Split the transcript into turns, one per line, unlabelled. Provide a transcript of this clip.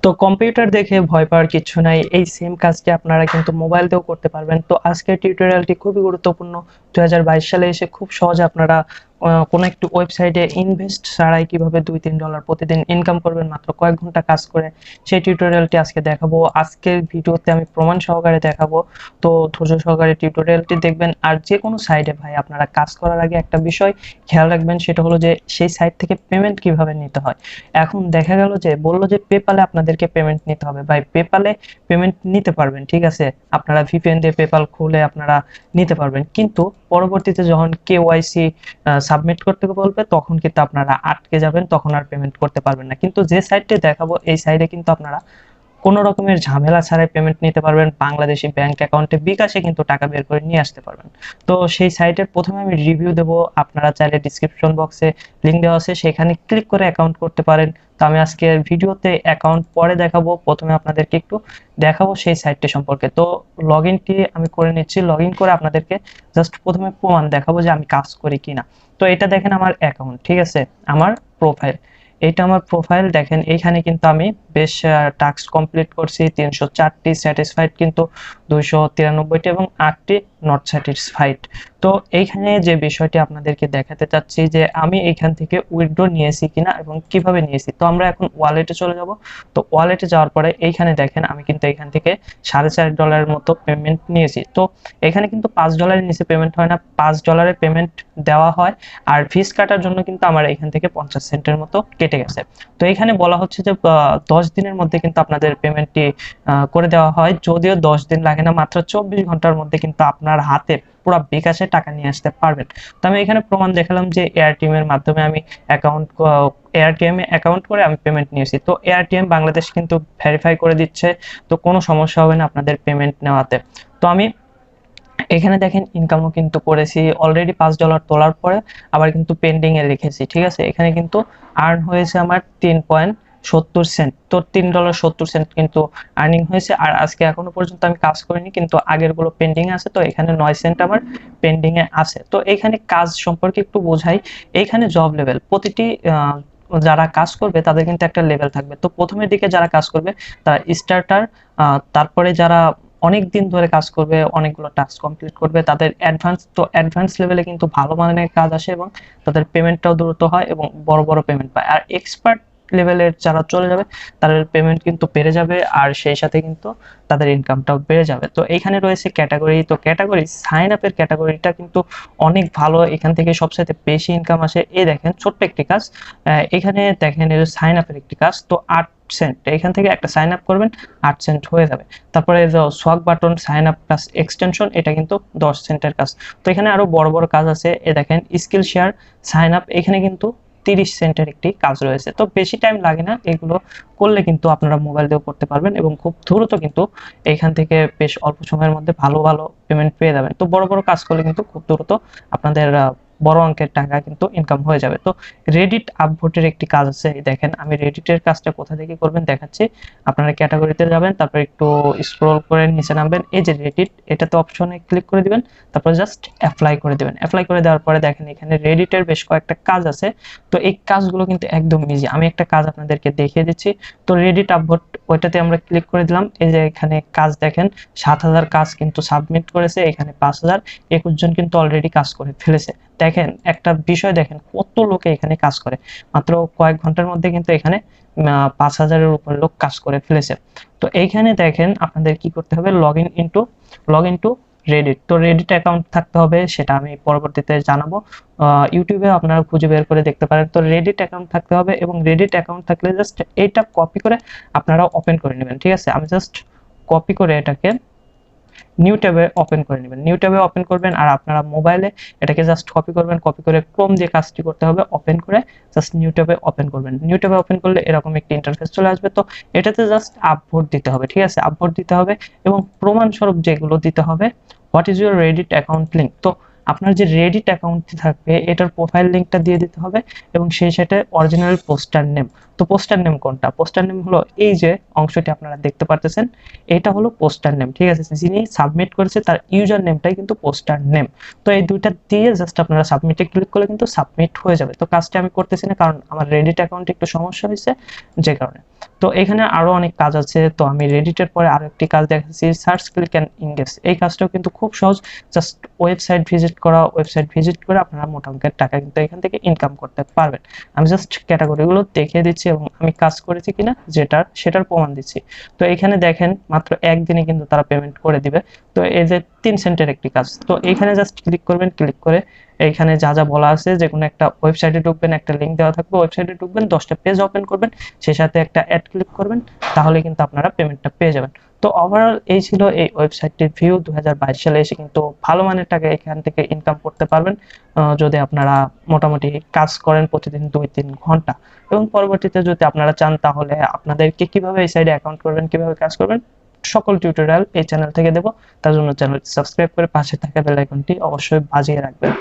তো কম্পিউটার দেখে ভয় পাওয়ার কিছু নাই, এই সেম কাজটি আপনারা কিন্তু মোবাইল দিয়েও করতে পারবেন। তো আজকের টিউটোরিয়ালটি খুবই গুরুত্বপূর্ণ। 2022 সালে এসে খুব সহজে আপনারা কোনো একটি ওয়েবসাইটে ইনভেস্ট ছাড়াই কিভাবে $2-3 প্রতিদিন ইনকাম করবেন মাত্র কয়েক ঘন্টা কাজ করে, সেই টিউটোরিয়ালটি আজকে দেখাবো। আজকের ভিডিওতে আমি প্রমাণ সহকারে দেখাবো। তো ধৈর্য সহকারে টিউটোরিয়ালটি দেখবেন। আর যে কোনো সাইটে ভাই আপনারা কাজ করার আগে একটা বিষয় খেয়াল রাখবেন, সেটা হলো যে সেই সাইট থেকে পেমেন্ট কিভাবে নিতে হয়। এখন দেখা গেল যে বললো যে পেপালে আপনাদেরকে পেমেন্ট নিতে হবে। ভাই পেপালে পেমেন্ট নিতে পারবেন, ঠিক আছে, আপনারা ভিপিএন দিয়ে পেপাল খুলে আপনারা নিতে পারবেন, কিন্তু পরবর্তীতে যখন কেওয়াইসি সাবমিট করতে বলবে তখন কিন্তু আপনারা আটকে যাবেন, তখন আর পেমেন্ট করতে পারবেন না। কিন্তু যে সাইটে দেখাবো এই সাইটে কিন্তু আপনারা কোনো রকমের ঝামেলা ছাড়াই পেমেন্ট নিতে পারবেন। বাংলাদেশি ব্যাংক অ্যাকাউন্টে বিকাশে কিন্তু টাকা বের করে নিয়ে আসতে পারবেন। তো সেই সাইটের প্রথমে আমি রিভিউ দেব, আপনারা চাইলে ডিসক্রিপশন বক্সে লিংক দেওয়া আছে, সেখানে ক্লিক করে অ্যাকাউন্ট করতে পারেন। তো আমি আজকের ভিডিওতে অ্যাকাউন্ট পরে দেখাবো, প্রথমে আপনাদেরকে একটু দেখাবো সেই সাইটটি সম্পর্কে। তো লগ ইনটি আমি করে নিচ্ছি। লগ ইন করে আপনাদেরকে জাস্ট প্রথমে প্রমাণ দেখাবো যে আমি কাজ করি কিনা। তো এটা দেখেন আমার অ্যাকাউন্ট, ঠিক আছে, আমার প্রোফাইল, এটা আমার প্রোফাইল দেখেন। এইখানে কিন্তু আমি বেশ টাস্ক কমপ্লিট করছি, 304টি, স্যাটিসফাইড কিন্তু 293টি এবং 8টি নট স্যাটিসফাইড। তো এইখানে যে বিষয়টি আপনাদেরকে দেখাতে চাচ্ছি যে আমি এইখান থেকে উইথড্র নিয়েছি কিনা এবং কিভাবে নিয়েছি। তো আমরা এখন ওয়ালেটে চলে যাব। তো ওয়ালেটে যাওয়ার পরে এইখানে দেখেন আমি কিন্তু এখান থেকে $4.5 মতো পেমেন্ট নিয়েছি। তো এখানে কিন্তু $5 নিচে পেমেন্ট হয় না, $5 পেমেন্ট দেওয়া হয়। আর ফিস কাটার জন্য কিন্তু আমার এখান থেকে 50 সেন্টের মতো কেটে গেছে। তো এখানে বলা হচ্ছে যে 10 দিনের মধ্যে কিন্তু আপনাদের পেমেন্টটি করে দেওয়া হয়। যদিও 10 দিন লাগে না, মাত্র 24 ঘন্টার মধ্যে কিন্তু আপনার হাতে পুরো বিকাশে টাকা নিয়ে আসতে পারবেন। তো আমি এখানে প্রমাণ দেখালাম যে এআরটিএম এর মাধ্যমে আমি এআরটিএম এ অ্যাকাউন্ট করে আমি পেমেন্ট নিয়েছি। তো এআরটিএম বাংলাদেশ কিন্তু ভেরিফাই করে দিচ্ছে, তো কোনো সমস্যা হবে না আপনাদের পেমেন্ট নেওয়াতে। তো আমি এখানে দেখেন ইনকামও কিন্তু করেছি অলরেডি। $5 তোলার পরে আবার কিন্তু পেন্ডিং এ রেখেছি, ঠিক আছে। এখানে কিন্তু আর্ন হয়েছে আমার 3.70 সেন্ট। তো $3.70 কিন্তু আর্নিং হয়েছে। আর আজকে এখনো পর্যন্ত আমি কাজ করিনি, কিন্তু আগের গুলো পেন্ডিং আছে। তো এখানে 9 সেন্ট আমার পেন্ডিং এ আছে। তো এখানে কাজ সম্পর্কে একটু বোঝাই। এইখানে জব লেভেল প্রতিটি যারা কাজ করবে তাদের কিন্তু একটা লেভেল থাকবে। তো প্রথমের দিকে যারা কাজ করবে তারা স্টার্টার, তারপরে যারা অনেক দিন ধরে কাজ করবে, অনেকগুলো টাস্ক কমপ্লিট করবে, তাদের অ্যাডভান্স। তো অ্যাডভান্স লেভেলে কিন্তু ভালো মানের কাজ আসে এবং তাদের পেমেন্টটাও দ্রুত হয় এবং বড় বড় পেমেন্ট পায়। আর এক্সপার্ট লেভেলের যারা চলে যাবে তাদের পেমেন্ট কিন্তু বেড়ে যাবে, আর সেই সাথে কিন্তু তাদের ইনকামটাও বেড়ে যাবে। তো এইখানে রয়েছে ক্যাটাগরি। তো ক্যাটাগরি সাইন আপের ক্যাটাগরিটা কিন্তু অনেক ভালো, এখান থেকে সবচেয়ে বেশি ইনকাম আসে। এই দেখেন ছোট্ট একটি কাজ, এখানে দেখেন এই সাইন আপের একটি কাজ, তো 8 সেন্ট, এখান থেকে একটা সাইন আপ করবেন 8 সেন্ট হয়ে যাবে। তারপরে swag button sign up plus extension, এটা কিন্তু 10 সেন্টের কাজ। তো এখানে আরো বড় বড় কাজ আছে, এ দেখেন স্কিল শেয়ার সাইন আপ, এখানে কিন্তু 30 সেন্টের একটি কাজ রয়েছে। তো বেশি টাইম লাগে না, এগুলো করলে কিন্তু আপনারা মোবাইল দিয়েও করতে পারবেন এবং খুব দ্রুত কিন্তু এখান থেকে বেশ অল্প সময়ের মধ্যে ভালো ভালো পেমেন্ট পেয়ে যাবেন। তো বড় বড় কাজ করলে কিন্তু খুব দ্রুত আপনাদের বড় অঙ্কের টাকা কিন্তু ইনকাম হয়ে যাবে। তো রেডিট আপভোটের একটি কাজ আছে, দেখেন আমি রেডিটের কাজটা কোথা থেকে করবেন দেখাচ্ছি। আপনারা ক্যাটাগরিতে যাবেন, তারপর একটু স্ক্রল করে নিচে নামবেন, এই যে রেডিট, এটাতে অপশনে ক্লিক করে দিবেন, তারপর জাস্ট অ্যাপ্লাই করে দিবেন। অ্যাপ্লাই করে দেওয়ার পরে দেখেন এখানে রেডিটের বেশ কয়েকটা কাজ আছে। তো এই কাজগুলো কিন্তু একদম ইজি, আমি একটা কাজ আপনাদেরকে দেখিয়ে দিচ্ছি। তো রেডিট আপভোট ওইটাতে আমরা ক্লিক করে দিলাম। এই যে এখানে কাজ দেখেন 7,000 কাজ কিন্তু সাবমিট করেছে, এখানে 5,021 জন কিন্তু অলরেডি কাজ করে ফেলেছে। দেখেন একটা বিষয়, দেখেন কত লোকে এখানে কাজ করে, মাত্র কয়েক ঘন্টার মধ্যে কিন্তু এখানে 5,000-এর উপর লোক কাজ করে ফেলেছে। তো এইখানে দেখেন আপনাদের কি করতে হবে, লগ ইন টু রেডিট। তো রেডিট অ্যাকাউন্ট থাকতে হবে, সেটা আমি পরবর্তীতে জানাবো। ইউটিউবে আপনারা খুঁজে বের করে দেখতে পারেন। তো রেডিট অ্যাকাউন্ট থাকতে হবে এবং রেডিট অ্যাকাউন্ট থাকলে জাস্ট এইটা কপি করে আপনারা ওপেন করে নেবেন, ঠিক আছে। আমি জাস্ট কপি করে এটাকে নিউ ট্যাবে ওপেন করে নেবেন, নিউ ট্যাবে ওপেন করবেন। আর আপনারা মোবাইলে এটাকে জাস্ট কপি করবেন, কপি করে ক্রোম দিয়ে কাজটি করতে হবে, ওপেন করে জাস্ট নিউ ট্যাবে ওপেন করবেন। নিউ ট্যাবে ওপেন করলে এরকম একটি ইন্টারফেস চলে আসবে। তো এটাতে জাস্ট আপভোট দিতে হবে, ঠিক আছে, আপভোট দিতে হবে এবং প্রমাণস্বরূপ যেগুলো দিতে হবে, what is your Reddit account link. তো আপনার যে রেডিট অ্যাকাউন্টটি থাকবে এটার প্রোফাইল লিঙ্কটা দিয়ে দিতে হবে এবং সেই সাথে অরিজিনাল পোস্টার নেম। তো পোস্টার নেম কোনটা, পোস্টার নেম হলো এই যে অংশটি আপনারা দেখতে পারতেছেন, এটা হলো পোস্টার নেম, ঠিক আছে। যিনি সাবমিট করেছে তার ইউজার নেমটাই কিন্তু পোস্টার নেম। তো এই দুইটা দিয়ে জাস্ট আপনারা সাবমিটে ক্লিক করলে কিন্তু সাবমিট হয়ে যাবে। তো কাজটা আমি করতেছি না, কারণ আমার রেডিট অ্যাকাউন্টে একটু সমস্যা হয়েছে যে কারণে। তো তো এখানে আরো অনেক কাজ আছে, তো আমি রেডিটের পরে আরো একটি কাজ দেখাচ্ছি, সার্চ ক্লিক এন্ড ইনগেজ। এই কাজটাও কিন্তু খুব সহজ, জাস্ট ওয়েবসাইট ভিজিট করা, ওয়েবসাইট ভিজিট করে আপনারা মোটা অঙ্কের টাকা কিন্তু এখান থেকে ইনকাম করতে পারবেন। আমি জাস্ট ক্যাটাগরিগুলো দেখিয়ে দিচ্ছি এবং আমি কাজ করেছি কিনা সেটার প্রমাণ দিচ্ছি। তো এখানে দেখেন মাত্র একদিনে কিন্তু তারা পেমেন্ট করে দিবে। তো এই যে 3 সেন্টের একটি কাজ, তো এখানে জাস্ট ক্লিক করবেন, ক্লিক করে এইখানে যা যা বলা আছে, যে কোনো একটা ওয়েবসাইটে ঢুকবেন, একটা লিঙ্ক দেওয়া থাকবে, ওয়েবসাইটে ঢুকবেন, 10টা পেজ ওপেন করবেন, সেই সাথে একটা অ্যাড ক্লিক করবেন, তাহলে কিন্তু আপনারা পেমেন্টটা পেয়ে যাবেন। তো ওভারঅল এই ছিল এই ওয়েবসাইটটির ভিউ। 2022 সালে এসে কিন্তু ভালো মানের টাকা এখান থেকে ইনকাম করতে পারবেন, যদি আপনারা মোটামুটি কাজ করেন প্রতিদিন 2-3 ঘন্টা। এবং পরবর্তীতে যদি আপনারা চান তাহলে আপনাদেরকে কিভাবে এই সাইডে অ্যাকাউন্ট করবেন, কিভাবে কাজ করবেন, সকল টিউটোরিয়াল এই চ্যানেল থেকে দেবো। তার জন্য চ্যানেলটি সাবস্ক্রাইব করে পাশে থাকা বেল আইকনটি অবশ্যই বাজিয়ে রাখবেন।